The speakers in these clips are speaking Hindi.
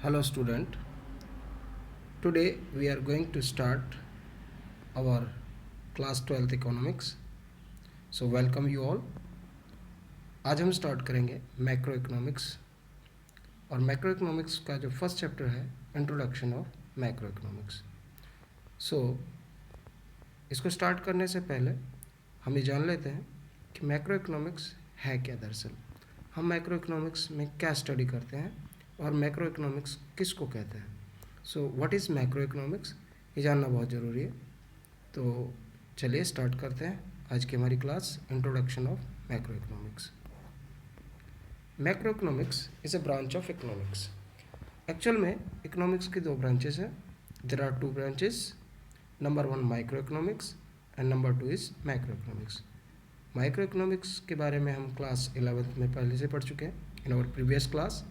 Hello student, today we are going to start our class 12th economics. So welcome you all. आज हम स्टार्ट करेंगे मैक्रो इकोनॉमिक्स और मैक्रो इकोनॉमिक्स का जो फर्स्ट चैप्टर है इंट्रोडक्शन ऑफ मैक्रो इकोनॉमिक्स. सो इसको स्टार्ट करने से पहले हम ये जान लेते हैं कि मैक्रो इकोनॉमिक्स है क्या. दरअसल हम मैक्रो इकोनॉमिक्स में क्या स्टडी करते हैं और मैक्रो इकोनॉमिक्स किसको कहते हैं. So what is macro economics, ये जानना बहुत ज़रूरी है. तो चलिए स्टार्ट करते हैं आज की हमारी class introduction of macro economics. Macro economics is a branch of economics. Actual में इकोनॉमिक्स की दो ब्रांचेस हैं. There are two branches. Number one micro economics and number two is macro economics. Micro economics के बारे में हम क्लास 11th में पहले से पढ़ चुके हैं इन आवर प्रीवियस क्लास.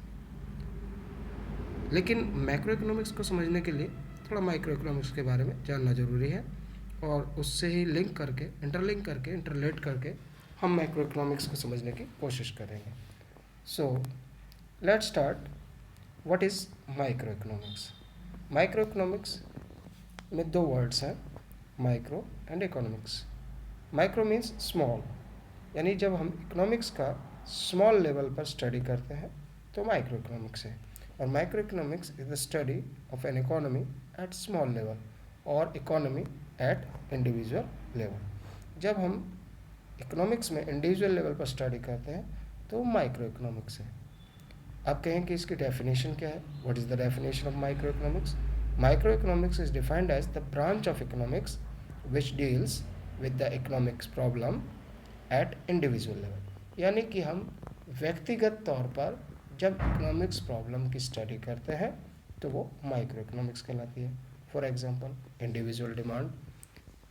लेकिन मैक्रो इकोनॉमिक्स को समझने के लिए थोड़ा माइक्रो इकोनॉमिक्स के बारे में जानना ज़रूरी है और उससे ही लिंक करके इंटरलिंक करके इंटरलेट करके हम मैक्रो इकोनॉमिक्स को समझने की कोशिश करेंगे. So let's start. What is micro economics. Micro economics में दो वर्ड्स हैं, micro and economics. Micro means small, यानी जब हम इकोनॉमिक्स का स्मॉल लेवल पर स्टडी करते हैं तो माइक्रो इकोनॉमिक्स है. और micro economics is the study of an economy eight small level और इकोनॉमी एट इंडिविजुअल लेवल. जब हम इकोनॉमिक्स में इंडिविजुअल लेवल पर स्टडी करते हैं तो माइक्रो इकोनॉमिक्स है. आप कहें कि इसकी डेफिनेशन क्या है. What is the definition of micro economics. Micro economics is defined as the branch of economics which deals with the economics problem at individual level. यानी कि हम व्यक्तिगत तौर पर जब इकोनॉमिक्स प्रॉब्लम की स्टडी करते हैं तो वो माइक्रो इकोनॉमिक्स कहलाती है. For example individual demand,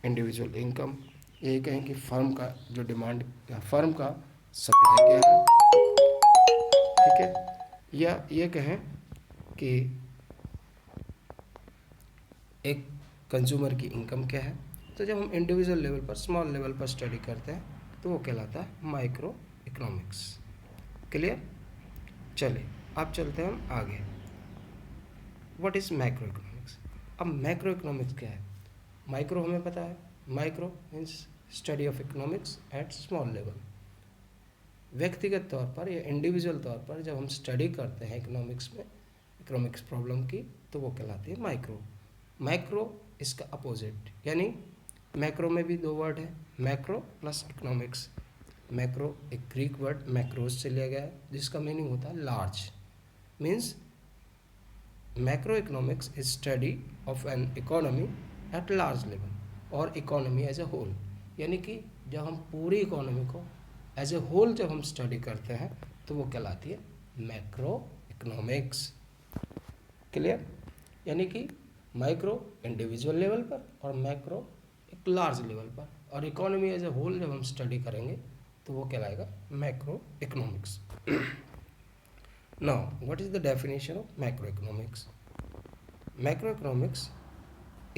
individual income. यही कहें कि फर्म का जो डिमांड या फर्म का सप्लाई क्या है, ठीक है. या ये कहें कि एक कंज्यूमर की इनकम क्या है. तो जब हम इंडिविजुअल लेवल पर स्मॉल लेवल पर स्टडी करते हैं तो वो कहलाता है माइक्रो इकोनॉमिक्स. क्लियर. चलिए अब चलते हैं हम आगे. What is macro economics. अब मैक्रो इकोनॉमिक्स क्या है. माइक्रो हमें पता है, micro means study of economics eight small level. व्यक्तिगत तौर पर या इंडिविजुअल तौर पर जब हम स्टडी करते हैं इकोनॉमिक्स में इकोनॉमिक्स प्रॉब्लम की तो वो कहलाती है माइक्रो. माइक्रो इसका अपोजिट, यानी मैक्रो में भी दो वर्ड है, मैक्रो प्लस इकोनॉमिक्स. मैक्रो एक ग्रीक वर्ड मैक्रोस से लिया गया है जिसका मीनिंग होता है large. Means macro economics is study of an economy at large level और इकोनॉमी एज ए होल. यानी कि जब हम पूरी इकोनॉमी को एज ए होल जब हम स्टडी करते हैं तो वो कहलाती है मैक्रो इकोनॉमिक्स. क्लियर. यानी कि माइक्रो इंडिविजुअल लेवल पर और मैक्रो एक लार्ज लेवल पर और इकोनॉमी एज ए होल जब हम स्टडी करेंगे तो वो कहलाएगा macro economics. Now what is the definition of macro economics. Macro economics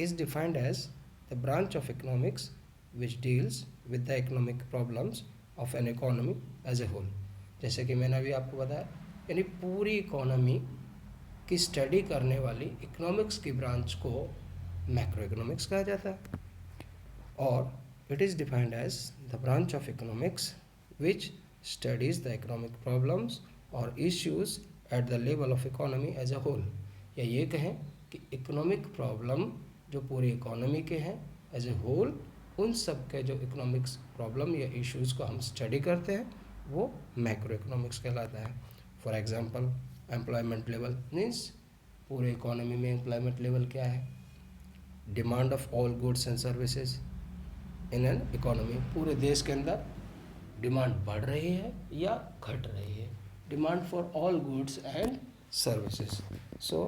is defined as the branch of economics which deals with the economic problems of an economy as a whole. जैसे कि मैंने अभी आपको बताया, यानी पूरी इकोनॉमी की स्टडी करने वाली इकोनॉमिक्स की ब्रांच को मैक्रो इकोनॉमिक्स कहा जाता है. और it is defined as the branch of economics which studies the economic problems or issues at the level of economy as a whole. या ये कहें कि इकोनॉमिक प्रॉब्लम जो पूरी इकोनॉमी के हैं एज ए होल, उन सब के जो इकोनॉमिक्स प्रॉब्लम या इश्यूज़ को हम स्टडी करते हैं वो मैक्रो इकोनॉमिक्स कहलाता है. For example employment level means पूरे इकोनॉमी में एम्प्लॉयमेंट लेवल क्या है. Demand of all goods and services in an economy. पूरे देश के अंदर डिमांड बढ़ रही है या घट रही है. Demand for all goods and services. So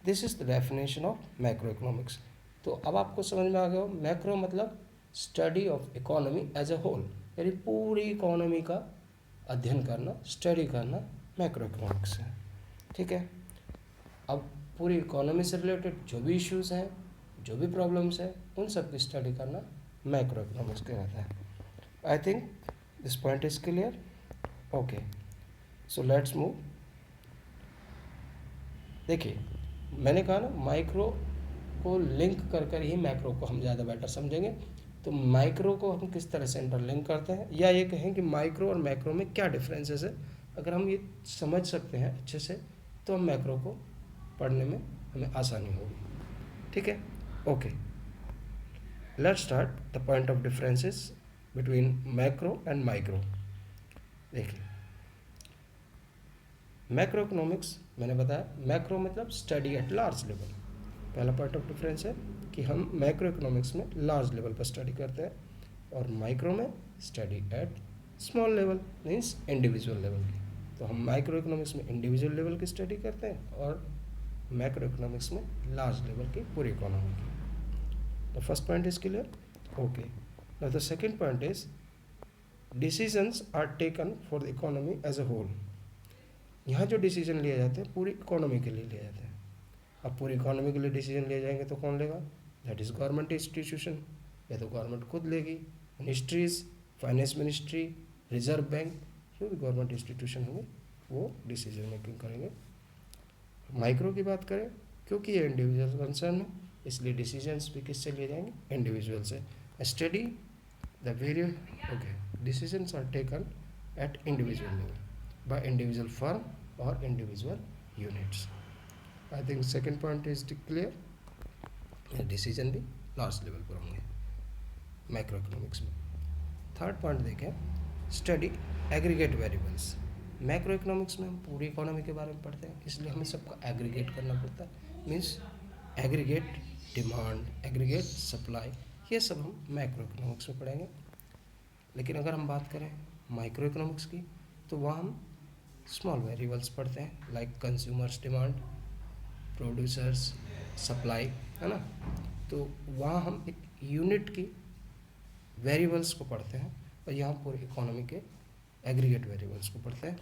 this is the definition of macro economics. तो अब आपको समझ में आ गया, मैक्रो मतलब study of economy as a whole, यानी पूरी इकोनॉमी का अध्ययन करना, स्टडी करना मैक्रो इकोनॉमिक्स है. ठीक है. अब पूरी इकोनॉमी से रिलेटेड जो भी इश्यूज़ हैं, जो भी प्रॉब्लम्स हैं, उन सब की स्टडी करना मैक्रो इकोनॉमिक्स कहलाता है. I think this point is clear. Okay, so let's move. देखिए मैंने कहा ना माइक्रो को लिंक कर कर ही मैक्रो को हम ज़्यादा बेटर समझेंगे। तो माइक्रो को हम किस तरह से इंटरलिंक करते हैं, या ये कहें कि माइक्रो और मैक्रो में क्या डिफरेंसेस है, अगर हम ये समझ सकते हैं अच्छे से तो हम मैक्रो को पढ़ने में हमें आसानी होगी। ठीक है, okay, let's start the point of differences between macro and micro. देखिए मैक्रो इकोनॉमिक्स मैंने बताया, मैक्रो मतलब स्टडी एट लार्ज लेवल। पहला पॉइंट ऑफ डिफरेंस है कि हम मैक्रो इकोनॉमिक्स में लार्ज लेवल पर स्टडी करते हैं और माइक्रो में study eight small level means individual level की। तो हम माइक्रो इकोनॉमिक्स में इंडिविजुअल लेवल की स्टडी करते हैं और मैक्रो इकोनॉमिक्स में लार्ज लेवल की पूरी इकोनॉमी की। The first point is clear, okay. Now the second point is decisions are taken for the economy as a whole. यहाँ जो डिसीजन लिए जाते हैं पूरी इकोनॉमी के लिए लिए जाते हैं। अब पूरी इकोनॉमी के लिए डिसीजन लिए जाएंगे तो कौन लेगा, दैट इज़ गवर्नमेंट इंस्टीट्यूशन, या तो गवर्नमेंट खुद लेगी, ministries, finance ministry, reserve bank, जो भी गवर्नमेंट इंस्टीट्यूशन होंगे वो डिसीजन मेकिंग करेंगे। माइक्रो की बात करें, क्योंकि ये इंडिविजुअल कंसर्न है इसलिए डिसीजंस भी किससे लिए जाएंगे, इंडिविजुअल से। Study the various, okay, decisions are taken at individual level by individual firm or individual units. I think second point is clear. Decision भी लार्ज लेवल पर होंगे मैक्रो इकोनॉमिक्स में। थर्ड पॉइंट देखें, study aggregate variables. Macro economics में हम पूरी इकोनॉमी के बारे में पढ़ते हैं इसलिए हमें सबका एग्रीगेट करना पड़ता है, means aggregate demand, aggregate supply, ये सब हम मैक्रो इकोनॉमिक्स में पढ़ेंगे। लेकिन अगर हम बात करें माइक्रो इकोनॉमिक्स की तो वहाँ हम स्मॉल वेरिएबल्स पढ़ते हैं, like consumers demand, producers supply, है ना। तो वहाँ हम एक यूनिट की वेरिएबल्स को पढ़ते हैं और यहाँ पूरी इकोनॉमी के एग्रीगेट वेरिएबल्स को पढ़ते हैं।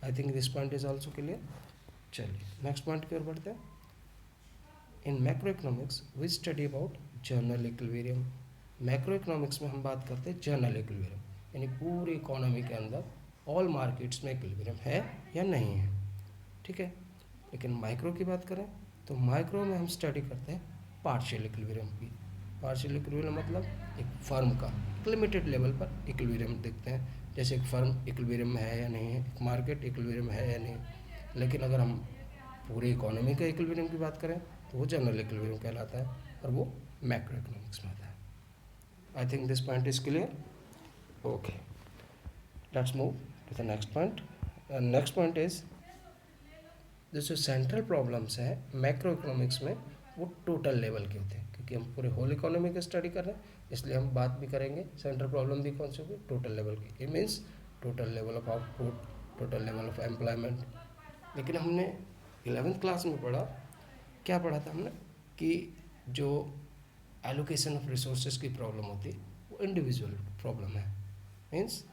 I think this point is also clear. चलिए नेक्स्ट पॉइंट की ओर बढ़ते हैं। In macro economics we study about general equilibrium. Macro economics में हम बात करते हैं जर्नल इक्विलिब्रियम, यानी पूरी इकोनॉमी के अंदर ऑल मार्केट्स में इक्विलिब्रियम है या नहीं है, ठीक है। लेकिन माइक्रो की बात करें तो माइक्रो में हम स्टडी करते हैं पार्शियल इक्विलिब्रियम की। पार्शियल इक्विलिब्रियम मतलब एक फर्म का लिमिटेड लेवल पर इक्विलिब्रियम देखते हैं, जैसे एक फर्म इक्विलिब्रियम में है या नहीं है, एक मार्केट इक्विलिब्रियम है या नहीं। लेकिन अगर हम पूरी इकोनॉमी का इक्विलिब्रियम की बात करें तो वो जनरल इक्विलिब्रियम कहलाता है और वो मैक्रो इकोनॉमिक्स में आता है। I think this point is clear, okay. Let's move to the next point. Next point is जो सेंट्रल प्रॉब्लम्स हैं मैक्रो इकोनॉमिक्स में वो टोटल लेवल के होते हैं, क्योंकि हम पूरे होल इकोनॉमी की स्टडी कर रहे हैं इसलिए हम बात भी करेंगे सेंट्रल प्रॉब्लम भी कौन सी होगी, टोटल लेवल की। It means total level of output, total level of employment. लेकिन हमने 11th क्लास में पढ़ा, क्या पढ़ा था हमने, कि जो एलोकेशन ऑफ रिसोर्सेज की प्रॉब्लम होती है वो इंडिविजुअल प्रॉब्लम है। मीन्स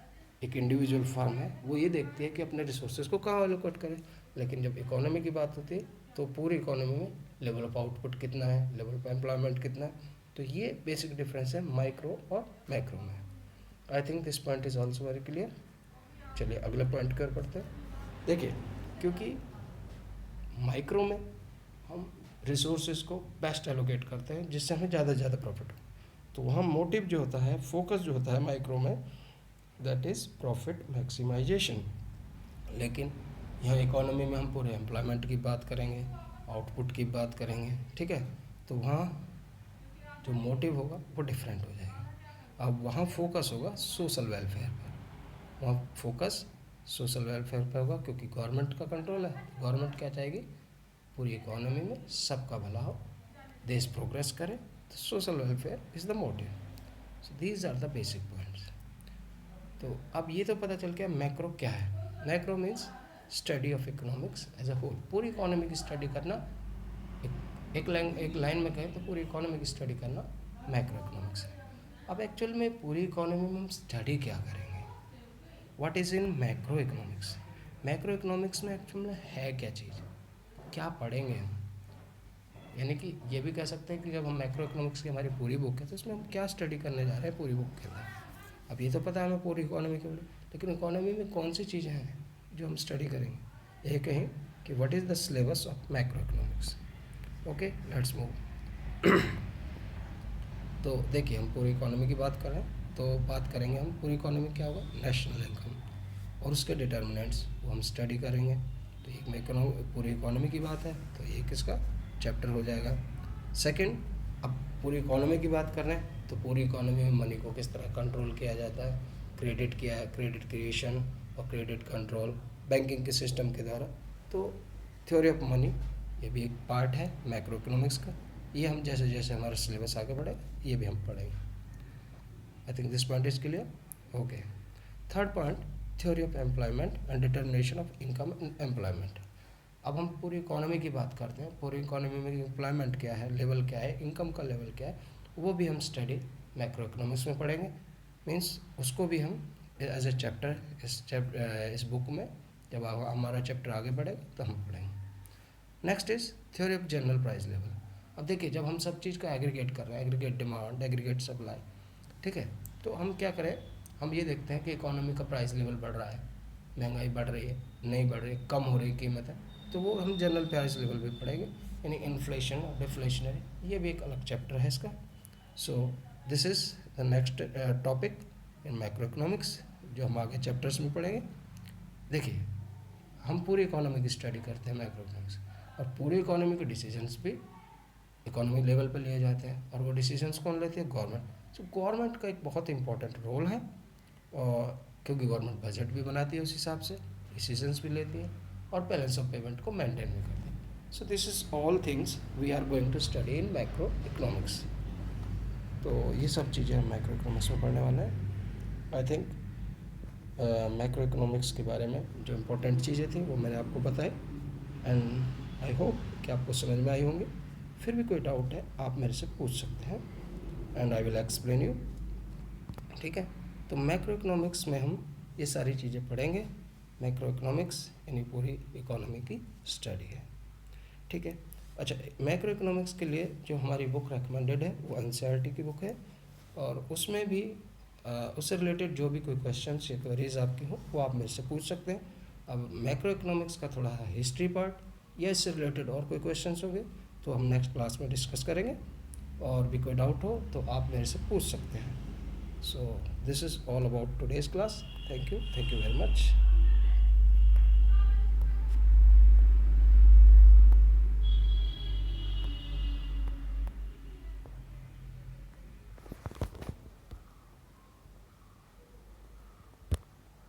एक इंडिविजुअल फर्म है वो ये देखती है कि अपने रिसोर्सेज को कहाँ एलोकेट करे। लेकिन जब इकोनॉमी की बात होती है तो पूरी इकोनॉमी में लेवल ऑफ आउटपुट कितना है, लेवल ऑफ एम्प्लॉयमेंट कितना है। तो ये बेसिक डिफरेंस है माइक्रो और मैक्रो में। आई think this point is also very clear. चलिए अगले पॉइंट की ओर बढ़ते हैं। देखिए क्योंकि माइक्रो में हम रिसोर्सेज को बेस्ट एलोकेट करते हैं जिससे हमें ज़्यादा से ज़्यादा प्रॉफिट हो, तो वहाँ मोटिव जो होता है, फोकस जो होता है माइक्रो में, दैट इज़ प्रॉफिट मैक्सिमाइजेशन। लेकिन यहाँ इकोनॉमी में हम पूरे एम्प्लॉयमेंट की बात करेंगे, आउटपुट की बात करेंगे, ठीक है। तो वहाँ जो मोटिव होगा वो डिफरेंट हो जाएगा। अब वहाँ फोकस होगा सोशल वेलफेयर पर, वहाँ फोकस सोशल वेलफेयर पर होगा क्योंकि गवर्नमेंट का कंट्रोल है। गवर्नमेंट क्या चाहेगी, पूरी इकोनॉमी में सबका भला हो, देश प्रोग्रेस करे, तो social welfare is the motive. So these are the basic points. तो अब ये तो पता चल गया मैक्रो क्या है। Macro means study of economics as a whole, पूरी इकोनॉमी की स्टडी करना। एक लाइन में कहें तो पूरी इकोनॉमी की स्टडी करना मैक्रो इकोनॉमिक्स है। अब एक्चुअल में पूरी इकोनॉमी में हम स्टडी क्या करेंगे, what is in macro economics. Macro economics में एक्चुअल में है क्या चीज़, क्या पढ़ेंगे हम। यानी कि ये भी कह सकते हैं कि जब हम मैक्रो इकोनॉमिक्स की हमारी पूरी बुक है तो इसमें हम क्या स्टडी करने जा रहे हैं पूरी बुक के अंदर। अब ये तो पता है हमें पूरी इकोनॉमी के बारे में, लेकिन इकोनॉमी में कौन सी चीज़ें हैं जो हम स्टडी करेंगे। ये कहीं कि what is the syllabus of macro economics. Okay, let's move. तो देखिए, हम पूरी इकोनॉमी की बात करें तो बात करेंगे हम पूरी इकोनॉमी क्या होगा, नेशनल इनकम और उसके डिटर्मिनेंट्स वो हम स्टडी करेंगे। तो एक में पूरी इकोनॉमी की बात है तो एक इसका चैप्टर हो जाएगा। सेकंड, अब पूरी इकोनॉमी की बात कर रहे हैं तो पूरी इकोनॉमी में मनी को किस तरह कंट्रोल किया जाता है, क्रेडिट किया है, क्रेडिट क्रिएशन और क्रेडिट कंट्रोल बैंकिंग के सिस्टम के द्वारा। तो थ्योरी ऑफ मनी ये भी एक पार्ट है मैक्रो इकोनॉमिक्स का। ये हम जैसे जैसे हमारा सिलेबस आगे बढ़ेगा ये भी हम पढ़ेंगे। आई think this point is clear. Okay, third point, theory of employment and determination of income and employment. अब हम पूरी इकोनॉमी की बात करते हैं, पूरी इकोनॉमी में एम्प्लॉयमेंट क्या है, लेवल क्या है, इनकम का लेवल क्या है, वो भी हम स्टडी मैक्रो इकोनॉमिक्स में पढ़ेंगे। मीन्स उसको भी हम एज ए चैप्टर इस बुक में जब हमारा चैप्टर आगे बढ़ेगा तो हम पढ़ेंगे। Next is theory of general price level. अब देखिए, जब हम सब चीज़ का एग्रीगेट कर रहे हैं, एग्रीगेट डिमांड, एग्रीगेट सप्लाई, ठीक है, तो हम क्या करें, हम ये देखते हैं कि इकोनॉमी का प्राइस लेवल बढ़ रहा है, महंगाई बढ़ रही है, नहीं बढ़ रही, कम हो रही कीमत है, तो वो हम जनरल प्राइस लेवल भी पढ़ेंगे, यानी इन्फ्लेशन और डिफ्लेशनरी, ये भी एक अलग चैप्टर है इसका। So this is the next topic in macro economics जो हम आगे चैप्टर्स में पढ़ेंगे। देखिए, हम पूरी इकोनॉमी की स्टडी करते हैं मैक्रो इकोनॉमिक्स, और पूरी इकोनॉमी के डिसीजंस भी इकोनॉमी लेवल पर लिए जाते हैं, और वो डिसीजंस कौन लेते हैं, गवर्नमेंट। तो गवर्नमेंट का एक बहुत इंपॉर्टेंट रोल है, और क्योंकि गवर्नमेंट बजट भी बनाती है उस हिसाब से, डिसीजंस भी लेती है और बैलेंस ऑफ पेमेंट को मेंटेन भी करती है। So this is all things we are going to study in macro economics. तो ये सब चीज़ें हम मैक्रो इकोनॉमिक्स में पढ़ने वाले हैं। आई थिंक मैक्रो इकोनॉमिक्स के बारे में जो इम्पोर्टेंट चीज़ें थी वो मैंने आपको बताई, एंड आई होप कि आपको समझ में आई होंगी। फिर भी कोई डाउट है आप मेरे से पूछ सकते हैं, and I will explain you. ठीक है, तो मैक्रो इकोनॉमिक्स में हम ये सारी चीज़ें पढ़ेंगे। मैक्रो इकोनॉमिक्स यानी पूरी इकोनॉमी की स्टडी है। ठीक है, अच्छा, मैक्रो इकोनॉमिक्स के लिए जो हमारी बुक रेकमेंडेड है वो एनसीईआरटी की बुक है, और उसमें भी उससे रिलेटेड जो भी कोई क्वेश्चंस या क्वेरीज आपकी हो वो आप मेरे से पूछ सकते हैं। अब मैक्रो इकोनॉमिक्स का थोड़ा हिस्ट्री पार्ट या इससे रिलेटेड और कोई क्वेश्चंस होंगे तो हम नेक्स्ट क्लास में डिस्कस करेंगे, और भी कोई डाउट हो तो आप मेरे से पूछ सकते हैं। So this is all about today's class. Thank you very much.